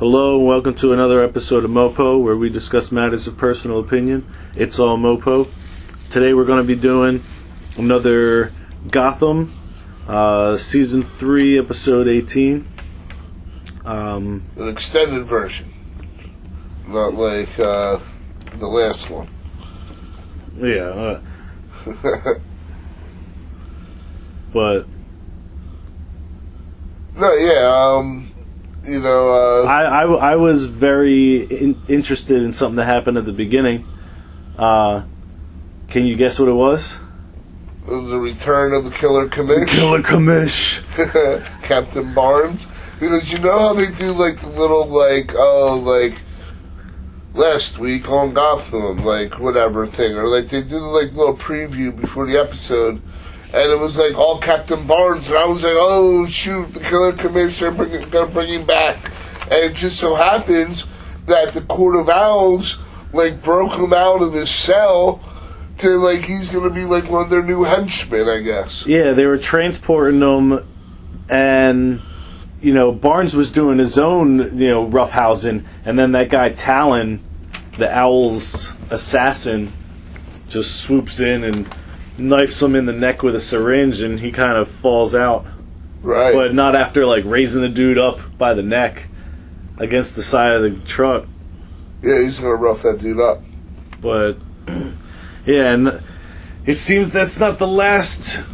Hello and welcome to another episode of MOPO, where we discuss matters of personal opinion. It's all MOPO. Today we're going to be doing another Gotham, Season 3, Episode 18. An extended version. Not like the last one. Yeah. But... No, yeah, I was very interested in something that happened at the beginning. Can you guess what it was? The return of the Killer Commish. Killer Commish. Captain Barnes. Because you know how they do like the little last week on Gotham, whatever thing, or they do little preview before the episode, and it was all Captain Barnes, and I was like, oh shoot, the Killer Commissioner gonna bring him back, and it just so happens that the Court of Owls broke him out of his cell to he's gonna be one of their new henchmen, I guess. Yeah, they were transporting him, and Barnes was doing his own roughhousing, and then that guy Talon, the Owl's assassin, just swoops in and knifes him in the neck with a syringe, and he kind of falls out. Right. But not after raising the dude up by the neck against the side of the truck. Yeah, he's gonna rough that dude up. But yeah, and it seems that's not the last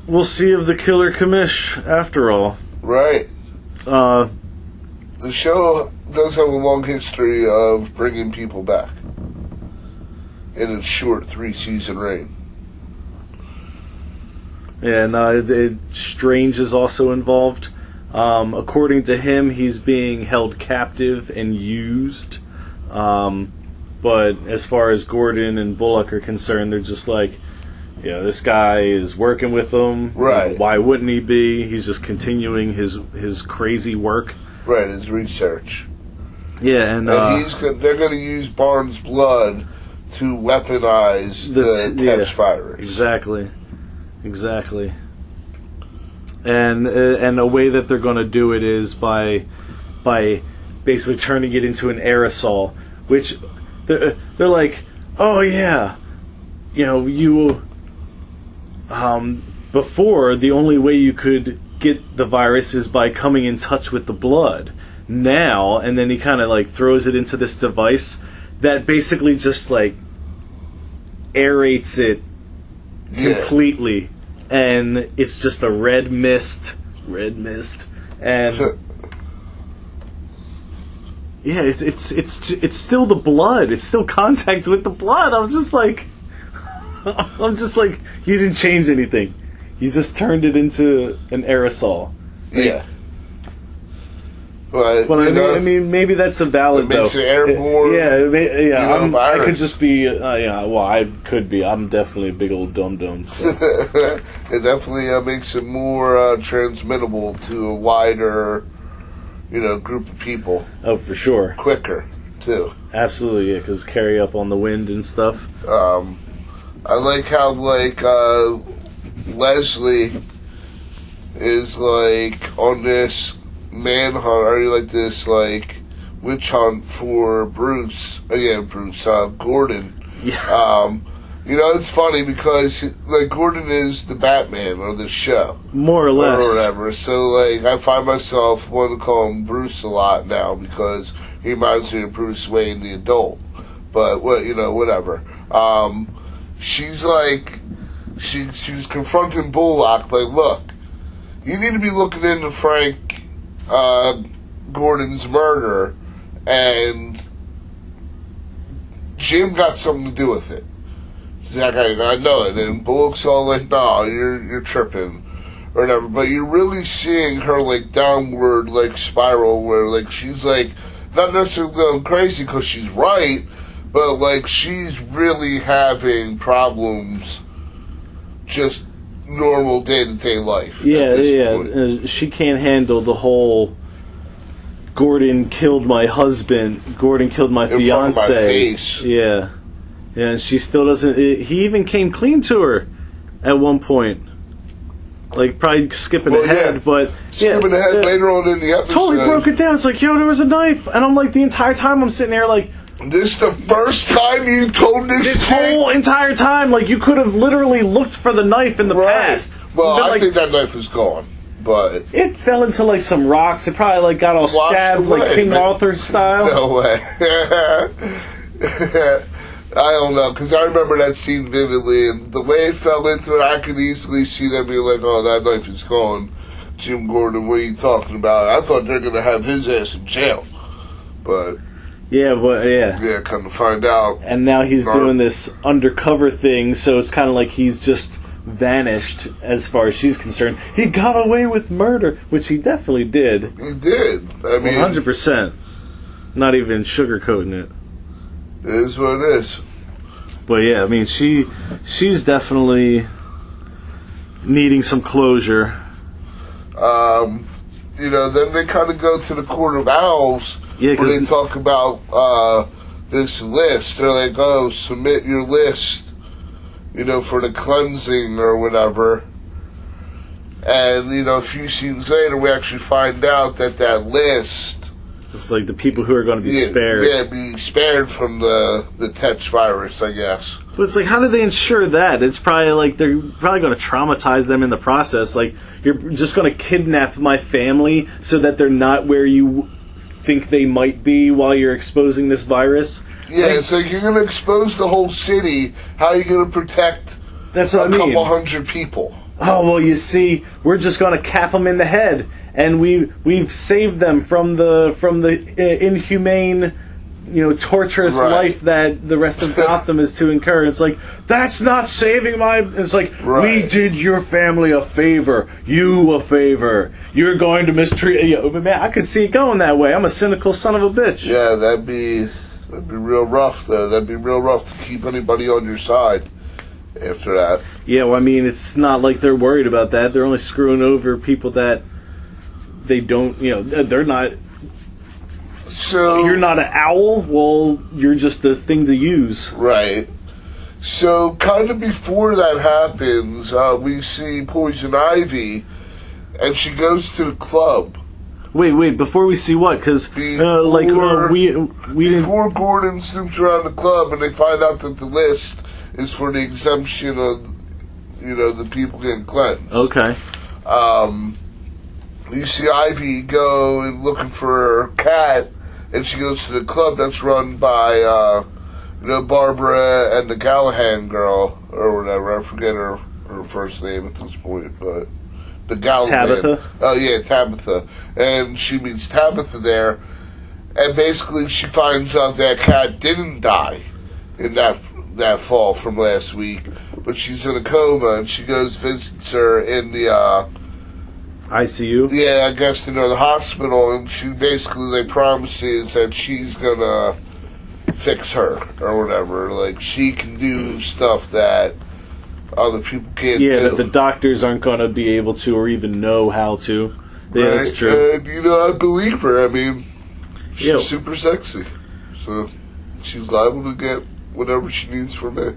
we'll see of the Killer Commish after all. Right. The show does have a long history of bringing people back in its short 3-season reign. Yeah, and Strange is also involved. According to him, he's being held captive and used. But as far as Gordon and Bullock are concerned, they're just this guy is working with them. Right. Why wouldn't he be? He's just continuing his crazy work. Right, his research. Yeah, and they're going to use Barnes' blood to weaponize the Tetch virus. Exactly. And a way that they're going to do it is by basically turning it into an aerosol, which they're like, oh yeah, you before the only way you could get the virus is by coming in touch with the blood. Now, and then he kind of throws it into this device that basically just aerates it completely, and it's just a red mist, and yeah, it's still the blood. It's still contact with the blood. I'm just like, you didn't change anything. You just turned it into an aerosol. Yeah. But I mean, maybe that's a valid. It makes it airborne. I could just be. I could be. I'm definitely a big old dum-dum. So. It definitely makes it more transmittable to a wider, group of people. Oh, for sure. Quicker too. Absolutely, yeah. Because carry up on the wind and stuff. I like how Leslie is on this manhunt, or this witch hunt for Gordon. Yeah. It's funny because Gordon is the Batman of the show, more or less, or whatever. So I find myself wanting to call him Bruce a lot now because he reminds me of Bruce Wayne, the adult. But whatever. She's she was confronting Bullock, look, you need to be looking into Frank Gordon's murder, and Jim got something to do with it. She's like, I know it, and Bullock's all no, you're tripping, or whatever. But you're really seeing her downward spiral, where she's not necessarily going crazy because she's right, but she's really having problems just normal day-to-day life. Yeah. She can't handle the whole Gordon killed my husband, Gordon killed my fiance. In front of my face. Yeah. And she still doesn't. He even came clean to her at one point. Like, probably skipping ahead, but... Skipping ahead later on in the episode. Totally broke it down. It's like, yo, there was a knife. And I'm like, the entire time I'm sitting there like... This the first time you told this whole entire time, like, you could have literally looked for the knife in the past. Well, I think that knife is gone, but... It fell into, like, some rocks. It probably, like, got all stabbed, like King Arthur style. No way. I don't know, because I remember that scene vividly, and the way it fell into it, I could easily see them being like, oh, that knife is gone. Jim Gordon, what are you talking about? I thought they're going to have his ass in jail. But... Yeah, come to find out. And now he's doing this undercover thing, so it's kind of like he's just vanished as far as she's concerned. He got away with murder, which he definitely did. He did. I mean... 100%. Not even sugarcoating it. It is what it is. But yeah, I mean, she's definitely needing some closure. You know, then they kind of go to the Court of Owls, where they talk about this list. They're like, oh, submit your list, you know, for the cleansing or whatever. And, you know, a few scenes later, we actually find out that list... It's like the people who are going to be spared. Yeah, be spared from the Tetch virus, I guess. But it's like, how do they ensure that? It's probably like they're probably going to traumatize them in the process. Like, you're just going to kidnap my family so that they're not where you think they might be while you're exposing this virus. Yeah, like, it's like you're going to expose the whole city. How are you going to protect couple hundred people? Oh, well, you see, we're just going to cap them in the head. And we've saved them from the inhumane, you know, torturous life that the rest of Gotham is to incur. It's like, that's not saving my... It's like, we did your family a favor. You a favor. You're going to mistreat... Yeah, man, I could see it going that way. I'm a cynical son of a bitch. Yeah, that'd be real rough, though. That'd be real rough to keep anybody on your side after that. Yeah, well, I mean, it's not like they're worried about that. They're only screwing over people that... They don't, you know, they're not. So you're not an owl. Well, you're just a thing to use. Right. So kind of before that happens, we see Poison Ivy, and she goes to the club. Wait. Before we see what? Because we before Gordon snoops around the club, and they find out that the list is for the exemption of, you know, the people getting cleansed. Okay. You see Ivy go and looking for her cat, and she goes to the club that's run by, you know, Barbara and the Gallahan girl, or whatever. I forget her first name at this point, but the Gallahan. Tabitha? Oh, yeah, Tabitha. And she meets Tabitha there, and basically she finds out that cat didn't die in that fall from last week, but she's in a coma, and she goes visits her in the, ICU? Yeah, I guess, you know, the hospital, and she basically, they promises that she's gonna fix her, or whatever. Like, she can do stuff that other people can't do. Yeah, that the doctors aren't gonna be able to, or even know how to. Yeah, right? That's true. And, you know, I believe her. I mean, she's super sexy. So, she's liable to get whatever she needs from me.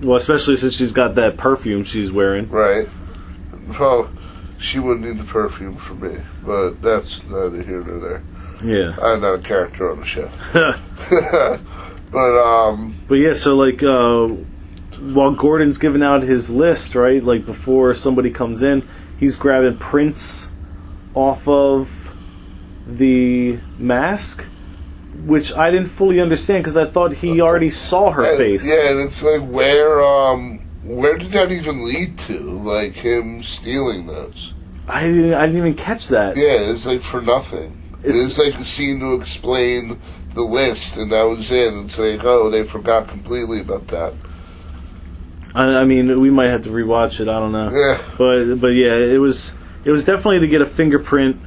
Well, especially since she's got that perfume she's wearing. Right. Well, she wouldn't need the perfume for me, but that's neither here nor there. Yeah. I'm not a character on the show. But yeah, so like, while Gordon's giving out his list, right, like before somebody comes in, he's grabbing prints off of the mask, which I didn't fully understand because I thought he already saw her face. Yeah, and it's like, where did that even lead to? Like, him stealing those? I didn't even catch that. Yeah, it's like for nothing. It's like a scene to explain the list, and that was it. It's like, oh, they forgot completely about that. I mean, we might have to rewatch it. I don't know. Yeah. But yeah, it was definitely to get a fingerprint,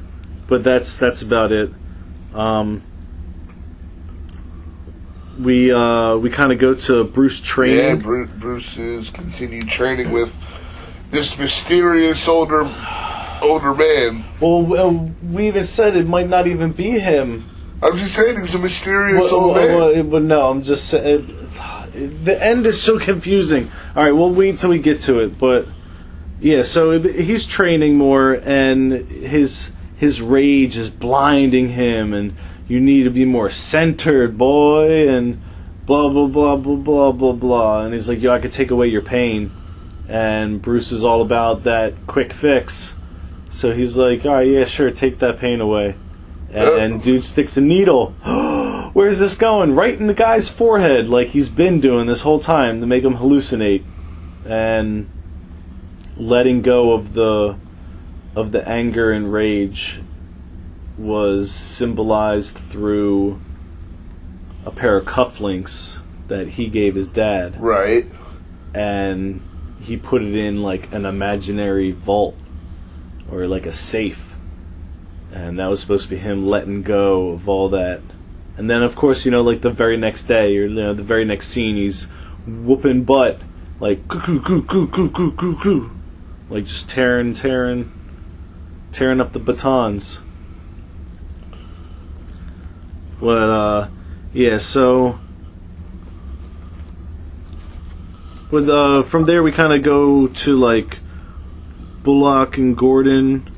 but that's about it. We kind of go to Bruce training. Yeah, Bruce is continued training with this mysterious older man. Well, we even said it might not even be him. I'm just saying he's a mysterious old man. But no, I'm just saying the end is so confusing. All right, we'll wait till we get to it, but yeah. So he's training more, and his rage is blinding him, and you need to be more centered, boy, and blah blah blah blah blah blah blah. And he's like, "Yo, I could take away your pain," and Bruce is all about that quick fix. So he's like, "All right, yeah, sure, take that pain away." And dude sticks a needle. Where's this going? Right in the guy's forehead, like he's been doing this whole time to make him hallucinate. And letting go of the anger and rage was symbolized through a pair of cufflinks that he gave his dad. Right. And he put it in like an imaginary vault or like a safe. And that was supposed to be him letting go of all that. And then, of course, like the very next day, or the very next scene, he's whooping butt, like coo coo coo coo coo coo coo, like just tearing up the batons. But yeah, so with from there we kind of go to like Bullock and Gordon.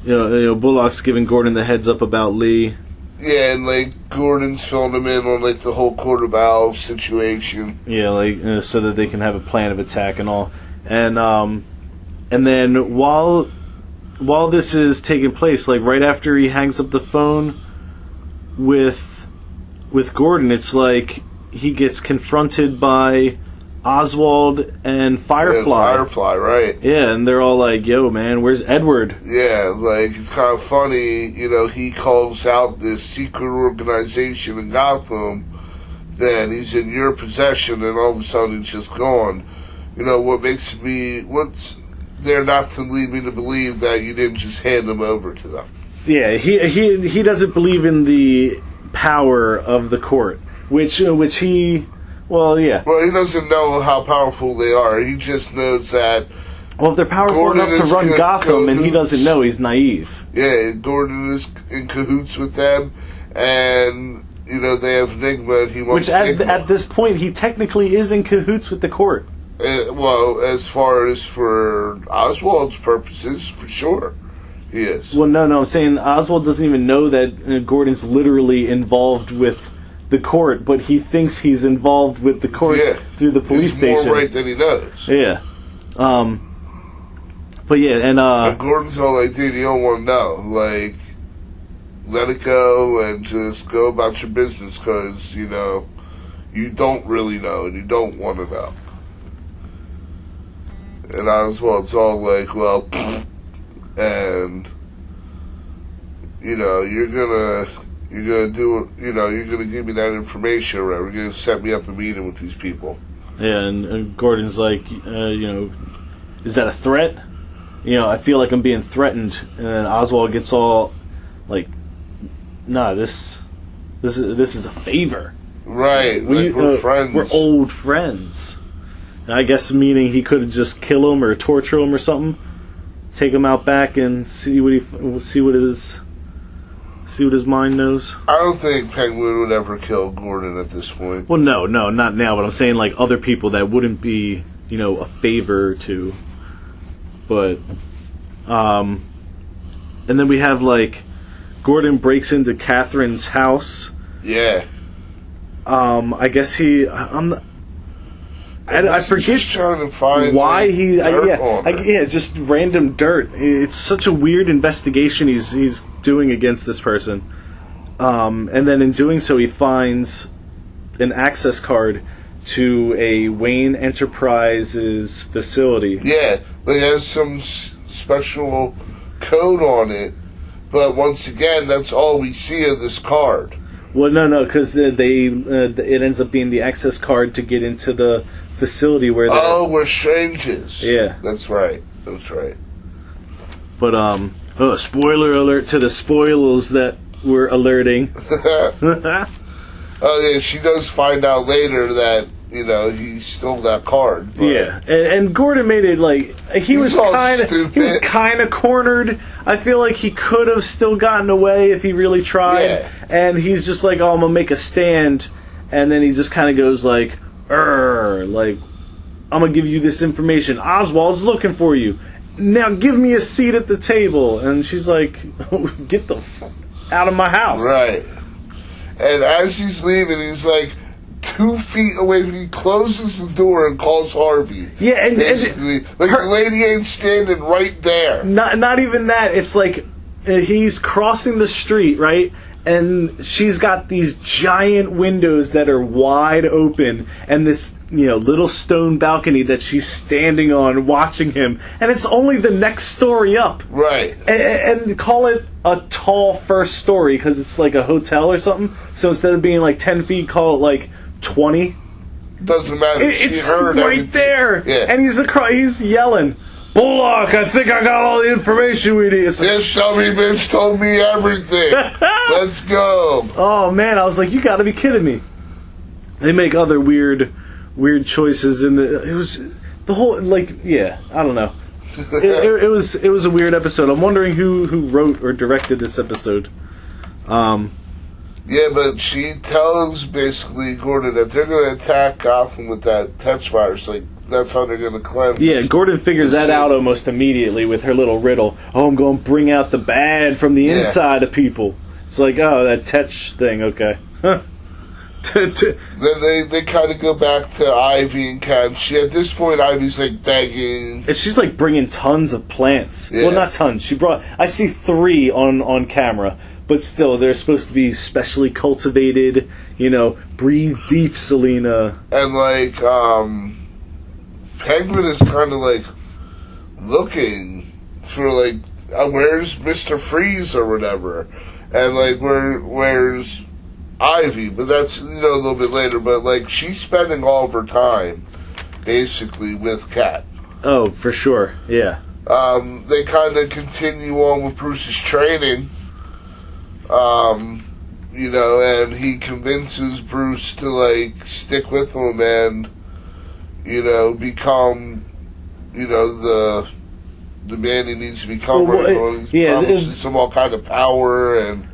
Bullock's giving Gordon the heads up about Lee. Yeah, and like Gordon's filling him in on like the whole quarter valve situation. Yeah, like so that they can have a plan of attack and all. And then while this is taking place, like right after he hangs up the phone with Gordon, it's like he gets confronted by Oswald and Firefly. Yeah, Firefly, right. Yeah, and they're all like, "Yo, man, where's Edward?" Yeah, like, it's kind of funny, he calls out this secret organization in Gotham, then he's in your possession, and all of a sudden he's just gone. What's there not to lead me to believe that you didn't just hand him over to them? Yeah, he doesn't believe in the power of the court, which he... Well, yeah. Well, he doesn't know how powerful they are. He just knows that... Well, if they're powerful enough to run Gotham and he doesn't know, he's naive. Yeah, Gordon is in cahoots with them, and, they have Enigma, and he wants at this point, he technically is in cahoots with the court. Well, as far as for Oswald's purposes, for sure, he is. Well, no, I'm saying Oswald doesn't even know that Gordon's literally involved with the court, but he thinks he's involved with the court through the police station. He's more right than he knows. Yeah. But yeah, and Gordon's all like, "Dude, you don't want to know. Like, let it go and just go about your business, because, you don't really know and you don't want to know." And Oswald's all like, "Well, and, you're gonna do, you're gonna give me that information, or whatever. You're gonna set me up a meeting with these people." Yeah, and Gordon's like, "Is that a threat? I feel like I'm being threatened." And then Oswald gets all like, "Nah, this is a favor. Right, we're friends. We're old friends." And I guess meaning he could just kill him or torture him or something, take him out back and see what his mind knows. I don't think Penguin would ever kill Gordon at this point. Well, no, not now. But I'm saying like other people that wouldn't be, a favor to. But, and then we have like Gordon breaks into Catherine's house. Yeah. I guess I forget just trying to find why dirt just random dirt. It's such a weird investigation he's doing against this person, and then in doing so he finds an access card to a Wayne Enterprises facility. Yeah, it has some special code on it, but once again, that's all we see of this card. Well, no, because it ends up being the access card to get into the facility where we're strangers. Yeah, that's right. But spoiler alert to the spoilers that we're alerting. Oh yeah, she does find out later that he stole that card. Yeah, and Gordon made it like he was kind of cornered. I feel like he could have still gotten away if he really tried. Yeah. And he's just like, "Oh, I'm gonna make a stand," and then he just kind of goes like, like, I'm gonna give you this information. Oswald's looking for you. Now give me a seat at the table. And she's like, get the fuck out of my house. Right. And as he's leaving, he's like 2 feet away from, he closes the door and calls Harvey. Yeah, and basically, like the lady ain't standing right there. Not even that. It's like he's crossing the street, right? And she's got these giant windows that are wide open, and this, little stone balcony that she's standing on watching him. And it's only the next story up. Right. And call it a tall first story, because it's like a hotel or something. So instead of being like 10 feet, call it like 20. Doesn't matter. It's heard right everything. there. Yeah. And he's yelling, Bullock, I think I got all the information we need. It's like, this dummy bitch told me everything. Let's go. Oh man, I was like, you gotta be kidding me. They make other weird choices in it was the whole, like, I don't know. It was a weird episode. I'm wondering who wrote or directed this episode. Yeah, but she tells basically Gordon that they're going to attack Gotham with that touch virus. Like, that's how they're going to cleanse. Yeah, Gordon figures that out almost immediately with her little riddle. Oh, I'm going to bring out the bad from the inside of people. It's like, oh, that Tetch thing, okay. Huh. Then they kind of go back to Ivy and Cam. At this point, Ivy's like begging. And she's like bringing tons of plants. Yeah. Well, not tons. I see 3 on camera. But still, they're supposed to be specially cultivated, breathe deep, Selina. And, like, Penguin is kind of, like, looking for, like, where's Mr. Freeze or whatever? And, like, where's Ivy? But that's, a little bit later. But, like, she's spending all of her time, basically, with Kat. Oh, for sure, yeah. They kind of continue on with Bruce's training. And he convinces Bruce to, like, stick with him and, become, the man he needs to become. He promises him all kind of power and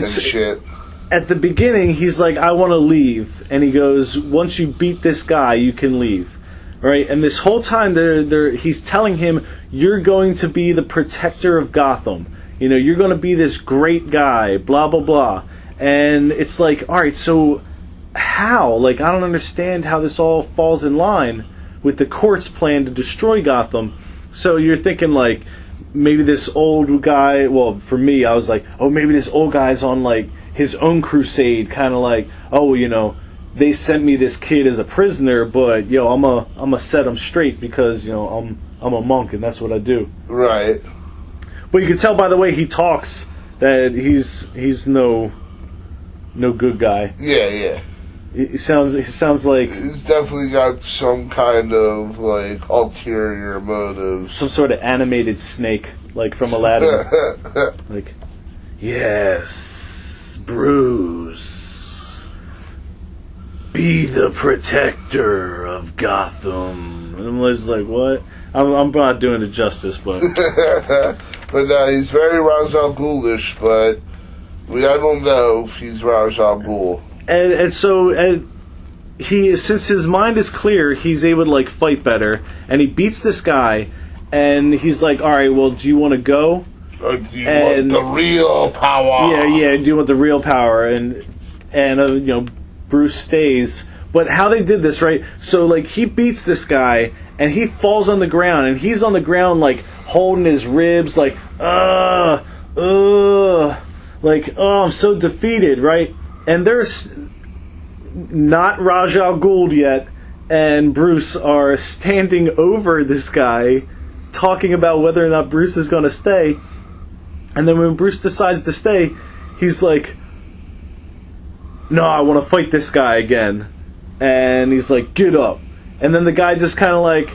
shit. At the beginning, he's like, I want to leave. And he goes, once you beat this guy, you can leave. Right? And this whole time, he's telling him, you're going to be the protector of Gotham. You're going to be this great guy, blah, blah, blah. And it's like, all right, so how? Like, I don't understand how this all falls in line with the court's plan to destroy Gotham. So you're thinking, like, maybe this old guy, well, for me, I was like, oh, maybe this old guy's on, like, his own crusade, kind of like, oh, they sent me this kid as a prisoner, but, I'm a set him straight because, I'm a monk and that's what I do. Right. But you can tell by the way he talks that he's no good guy. Yeah. He sounds like he's definitely got some kind of like ulterior motives. Some sort of animated snake, like from Aladdin. Like, yes, Bruce, be the protector of Gotham. And I'm just like, what? I'm not doing it justice, but. But he's very Ras al Ghulish, but I don't know if he's Ras al Ghul. And so he, since his mind is clear, he's able to like fight better, and he beats this guy, and he's like, all right, well, do you want to go? Or do you want the real power? Yeah, do you want the real power? And Bruce stays. But how they did this, right? So like he beats this guy, and he falls on the ground, and he's on the ground like holding his ribs, like like, oh, I'm so defeated, right? And there's not Ras al Ghul yet, and Bruce are standing over this guy, talking about whether or not Bruce is going to stay. And then when Bruce decides to stay, he's like, no, I want to fight this guy again. And he's like, get up. And then the guy just kind of like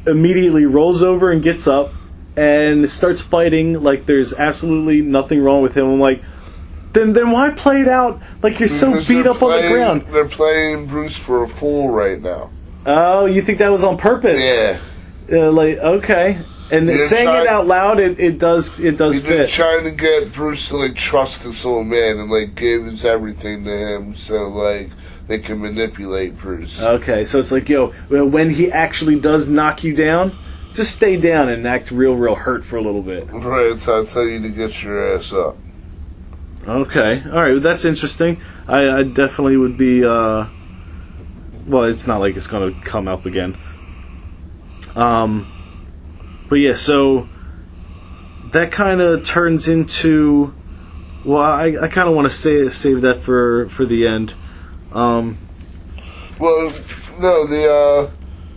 immediately rolls over and gets up and starts fighting like there's absolutely nothing wrong with him. I'm like, then why play it out like you're so beat up on the ground? They're playing Bruce for a fool right now. Oh, you think that was on purpose? Yeah. Like, okay. And saying it out loud, it does fit. They're trying to get Bruce to like trust this old man and like give his everything to him. So like they can manipulate Bruce. Okay, so it's like, when he actually does knock you down, just stay down and act real hurt for a little bit. Right, so I'll tell you to get your ass up. Okay, alright, that's interesting. I definitely would be, well, it's not like it's going to come up again. But yeah, so that kind of turns into, well, I kind of want to save that for the end. Well, no,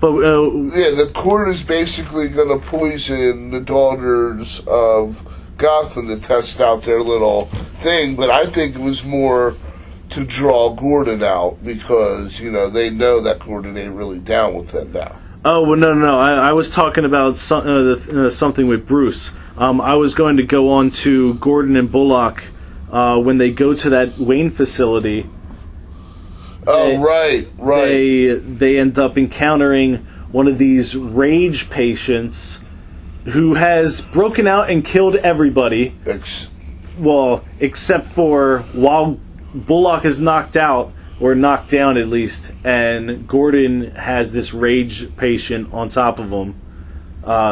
the court is basically going to poison the daughters of Gotham to test out their little thing, but I think it was more to draw Gordon out because, they know that Gordon ain't really down with them now. Oh, well, no. I was talking about something with Bruce. I was going to go on to Gordon and Bullock when they go to that Wayne facility. Right. They end up encountering one of these rage patients who has broken out and killed everybody. Except for while Bullock is knocked out, or knocked down at least, and Gordon has this rage patient on top of him.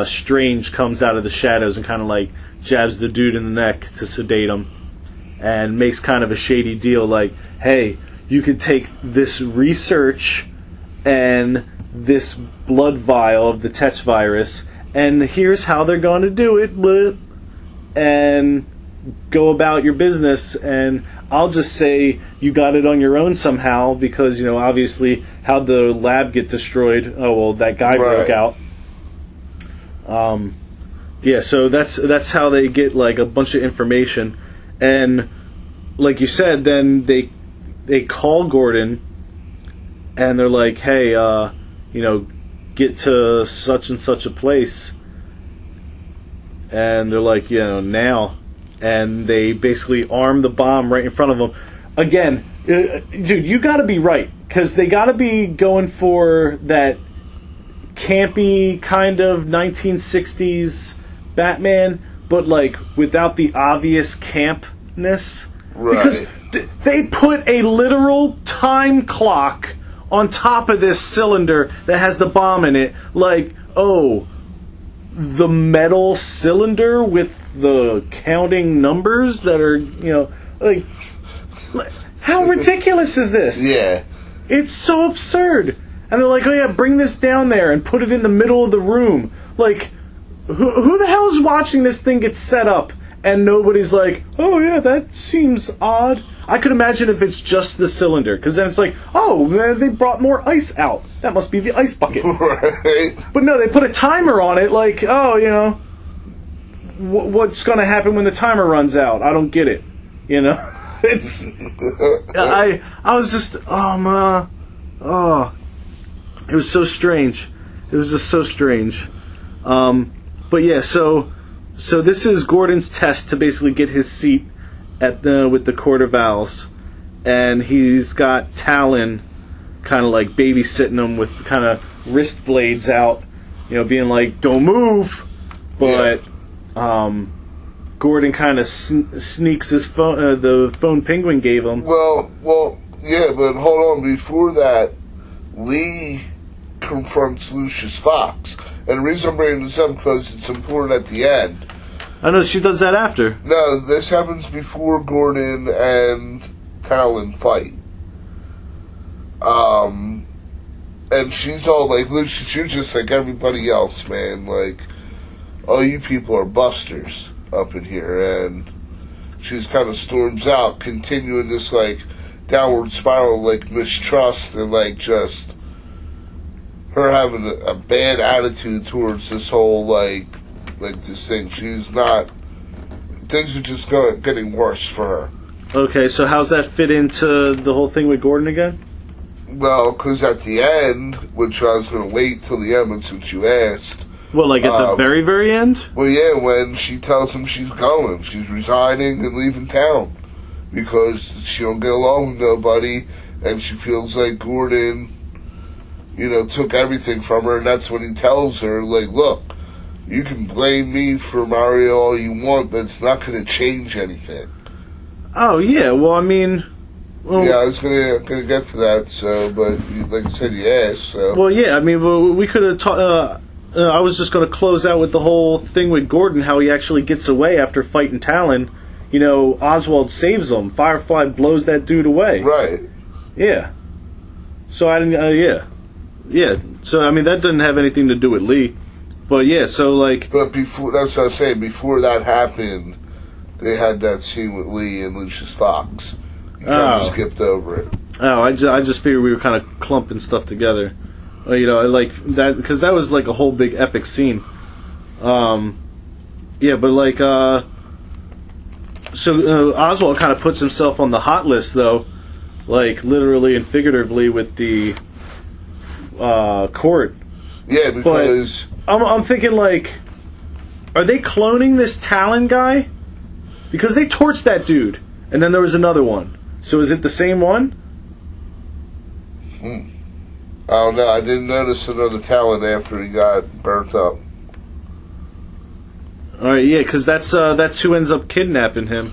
Strange comes out of the shadows and kind of like jabs the dude in the neck to sedate him, and makes kind of a shady deal like, hey, you could take this research and this blood vial of the Tetch virus, and here's how they're going to do it, and go about your business, and I'll just say you got it on your own somehow because, obviously how'd the lab get destroyed? Oh, well, that guy broke out. So that's how they get like a bunch of information, and like you said, then they call Gordon, and they're like, hey, get to such and such a place, and they're like, now. And they basically arm the bomb right in front of them. Again, dude, you gotta be right. Because they gotta be going for that campy kind of 1960s Batman, but like without the obvious campness. Right. Because they put a literal time clock on top of this cylinder that has the bomb in it. Like, the metal cylinder with the counting numbers that are, like, how ridiculous is this? Yeah. It's so absurd. And they're like, oh yeah, bring this down there and put it in the middle of the room. Like, who the hell is watching this thing get set up and nobody's like, oh yeah, that seems odd. I could imagine if it's just the cylinder, because then it's like, oh, man, they brought more ice out. That must be the ice bucket. Right. But no, they put a timer on it, like, what's going to happen when the timer runs out? I don't get it. It's... I was just, it was so strange. It was just so strange. But yeah, so this is Gordon's test to basically get his seat with the Court of Owls, and he's got Talon kind of like babysitting him with kind of wrist blades out, being like, don't move, but Gordon kind of sneaks his phone, the phone Penguin gave him. Well, yeah, but hold on, before that, Lee confronts Lucius Fox, and the reason I'm bringing this up because it's important at the end. I know, she does that after. No, this happens before Gordon and Talon fight. And she's all like, Lucius, you're just like everybody else, man. Like, all you people are busters up in here. And she's kind of storms out, continuing this, like, downward spiral, like, mistrust and, like, just her having a bad attitude towards this whole, like this thing. She's not... Things are just getting worse for her. Okay, so how's that fit into the whole thing with Gordon again? Well, because at the end, which I was going to wait till the end, but since you asked... Well, like at the very, very end? Well, yeah, when she tells him she's going. She's resigning and leaving town. Because she don't get along with nobody, and she feels like Gordon, took everything from her, and that's when he tells her, like, look, you can blame me for Mario all you want, but it's not going to change anything. Oh, yeah. Well, I mean, Well, yeah, I was gonna get to that. So, but like you said, you asked. So. Well, yeah. I mean, we could have talked. I was just going to close out with the whole thing with Gordon, how he actually gets away after fighting Talon. You know, Oswald saves him. Firefly blows that dude away. Right. Yeah. So I didn't. Yeah. So I mean, that didn't have anything to do with Lee. But yeah. So like. But before, that's what I was saying. Before that happened, they had that scene with Lee and Lucius Fox. You kind of skipped over it. Oh, I just figured we were kind of clumping stuff together. You know, like that because that was like a whole big epic scene. Yeah, but like, so Oswald kind of puts himself on the hot list, though, like literally and figuratively with the court. Yeah, because I'm thinking like, are they cloning this Talon guy? Because they torched that dude, and then there was another one. So is it the same one? I don't know. I didn't notice another Talon after he got burnt up. All right, yeah, because that's who ends up kidnapping him.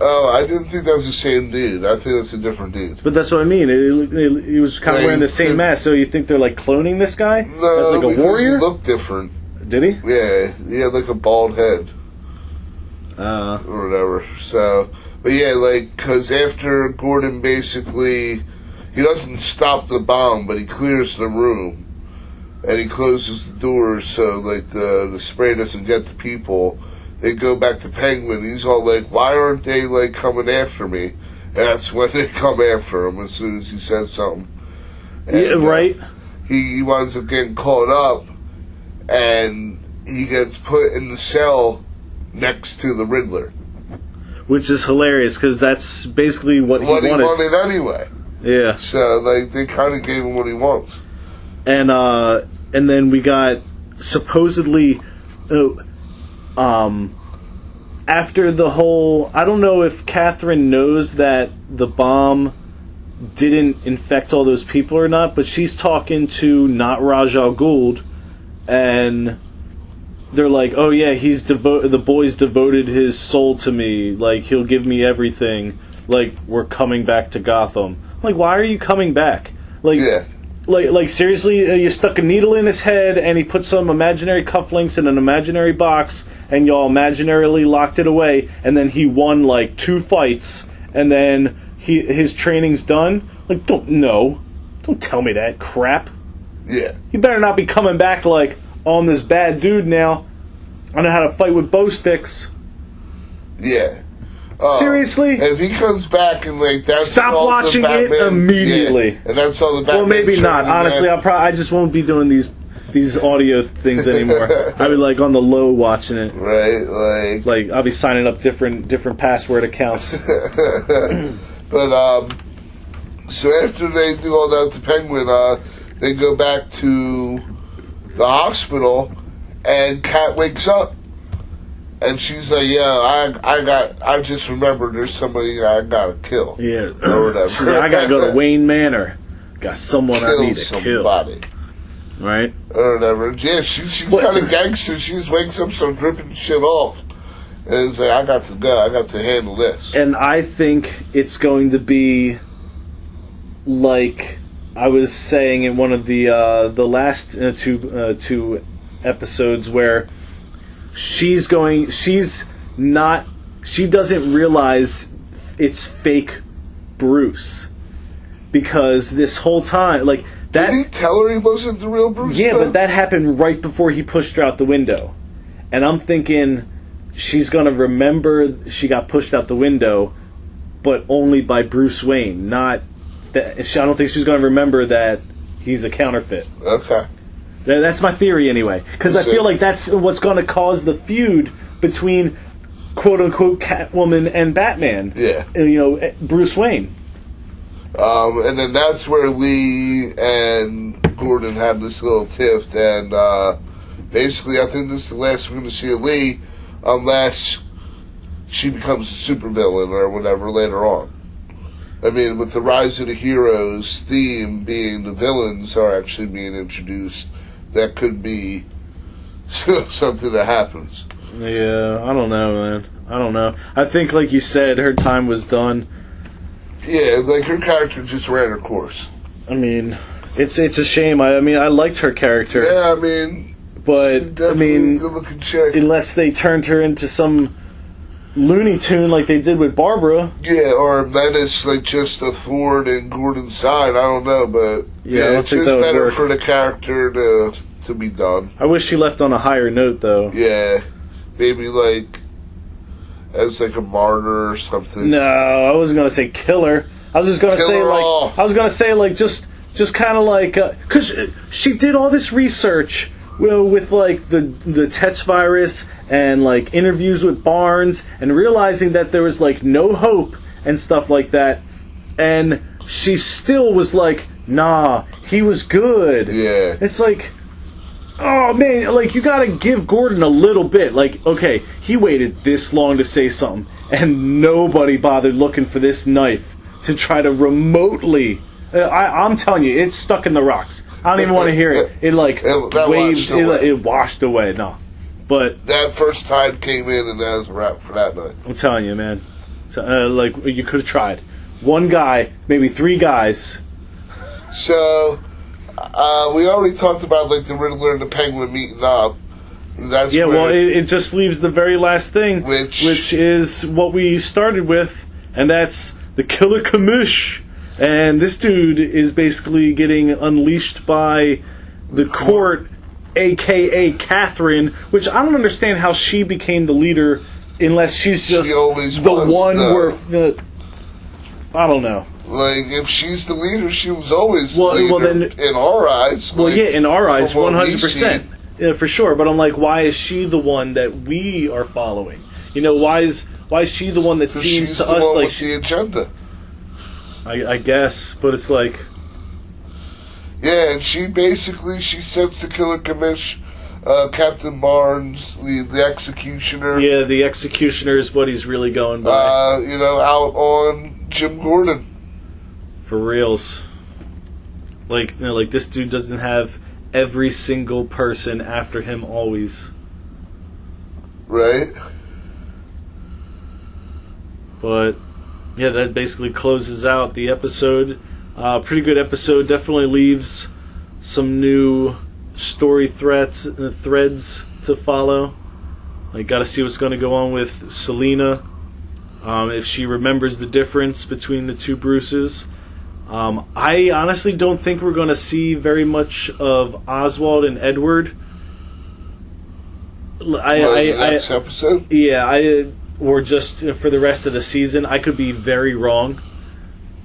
Oh, I didn't think that was the same dude. I think that's a different dude. But that's what I mean. He was kind of wearing the same mask, so you think they're like cloning this guy? No, as like a because warrior? he looked different. Did he? Yeah, he had like a bald head. Or whatever. So, but yeah, like, because after Gordon basically, he doesn't stop the bomb, but he clears the room. And he closes the doors so, like, the spray doesn't get to people. They go back to Penguin. He's all like, why aren't they, like, coming after me? And that's when they come after him as soon as he says something. And, yeah, right. He winds up getting caught up, and he gets put in the cell next to the Riddler. Which is hilarious, because that's basically what he wanted. What he wanted anyway. Yeah. So, like, they kind of gave him what he wants. And then we got supposedly, after the whole, I don't know if Catherine knows that the bomb didn't infect all those people or not, but she's talking to not Ras al Ghul, and they're like, oh yeah, the boy's devoted his soul to me, like, he'll give me everything, like, we're coming back to Gotham. I'm like, why are you coming back? Like, yeah. Like seriously, you stuck a needle in his head, and he put some imaginary cufflinks in an imaginary box, and y'all imaginarily locked it away, and then he won, like, 2 fights, and then his training's done? Like, don't tell me that crap. Yeah. You better not be coming back like, oh, I'm this bad dude now. I know how to fight with bow sticks. Yeah. Seriously? And if he comes back and, like, that's stop all watching the Batman, it immediately. Yeah, and that's all the Batman. Well, maybe not. training, Honestly, I just won't be doing these audio things anymore. I'll be like on the low watching it. Right, like I'll be signing up different password accounts. But so after they do all that to Penguin, they go back to the hospital, and Kat wakes up. And she's like, yeah, I just remembered there's somebody I gotta kill. Yeah. Or whatever. She's like, I gotta go to Wayne Manor. Got someone I need to somebody. Kill. Right? Or whatever. Yeah, she's kind of gangster. She just wakes up, starts ripping shit off. And it's like, I got to go. I got to handle this. And I think it's going to be like I was saying in one of the last two episodes where she doesn't realize it's fake Bruce, because this whole time, like, that, did he tell her he wasn't the real Bruce? yeah, though? but that happened right before he pushed her out the window, and I'm thinking she's gonna remember she got pushed out the window, but only by Bruce Wayne, not that. I don't think she's gonna remember that he's a counterfeit. Okay. That's my theory anyway, because I feel like that's what's going to cause the feud between quote-unquote Catwoman and Batman. Yeah. Bruce Wayne. And then that's where Lee and Gordon had this little tiff, and basically I think this is the last we're going to see of Lee, unless she becomes a supervillain or whatever later on. I mean, with the Rise of the Heroes theme being the villains are actually being introduced, that could be something that happens. Yeah, I don't know, man. I don't know. I think, like you said, her time was done. Yeah, like her character just ran her course. I mean, it's a shame. I mean, I liked her character. Yeah, I mean, but I mean, good-looking chick. Unless they turned her into some Looney Tune like they did with Barbara. Yeah, or a menace, like just a thorn in Gordon's side. I don't know, but yeah, it's just better for the character to be done. I wish she left on a higher note, though. Yeah, maybe like as like a martyr or something. No, I wasn't gonna say killer. I was just gonna say like off. I was gonna say like just kind of like because she did all this research with like the Tetch virus and like interviews with Barnes and realizing that there was like no hope and stuff like that, and she still was like, nah, he was good. Yeah, it's like, oh man, like you gotta give Gordon a little bit. Like, okay, he waited this long to say something, and nobody bothered looking for this knife to try to remotely. I'm telling you, it's stuck in the rocks. I don't even want to hear it. It like waved. It washed away. No, but that first time came in, and that was a wrap for that night. I'm telling you, man. So, like you could have tried. One guy, maybe three guys. So we already talked about like the Riddler and the Penguin meeting up. That's well, it just leaves the very last thing, which is what we started with, and that's the Killer Commish. And this dude is basically getting unleashed by the court, a.k.a. Catherine, which I don't understand how she became the leader unless she's just the one where... I don't know. Like, if she's the leader, she was always the leader well, then, in our eyes. Well, like, yeah, in our eyes, 100%. Yeah, for sure. But I'm like, why is she the one that we are following? You know, why is she the one that seems to us like... She's the one with the agenda. I guess, but it's like... Yeah, and she sets the Killer Commish, Captain Barnes, the Executioner. Yeah, the Executioner is what he's really going by. Out on Jim Gordon. For reals. Like, like this dude doesn't have every single person after him always. Right. But... yeah, that basically closes out the episode. Pretty good episode. Definitely leaves some new story threads to follow. Like, got to see what's going to go on with Selina. If she remembers the difference between the two Bruces. I honestly don't think we're going to see very much of Oswald and Edward. Next episode? Yeah, or just for the rest of the season. I could be very wrong,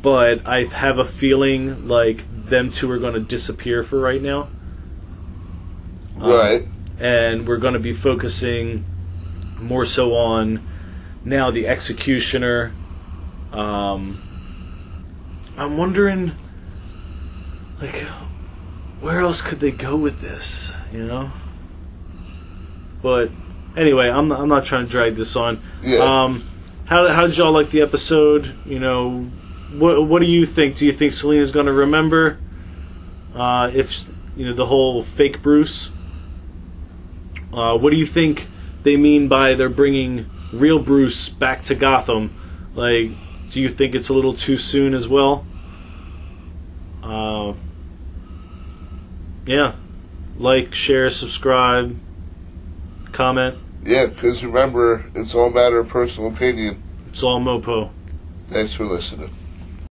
but I have a feeling like them two are going to disappear for right now. Right. And we're going to be focusing more so on now the Executioner. I'm wondering, like, where else could they go with this, you know? But... anyway, I'm not trying to drag this on. Yeah. How did y'all like the episode? You know, what do you think? Do you think Selina's going to remember if the whole fake Bruce? What do you think they mean by they're bringing real Bruce back to Gotham? Like, do you think it's a little too soon as well? Yeah. Like, share, subscribe. Comment. Yeah, because remember, it's all a matter of personal opinion. It's all MOPO. Thanks for listening.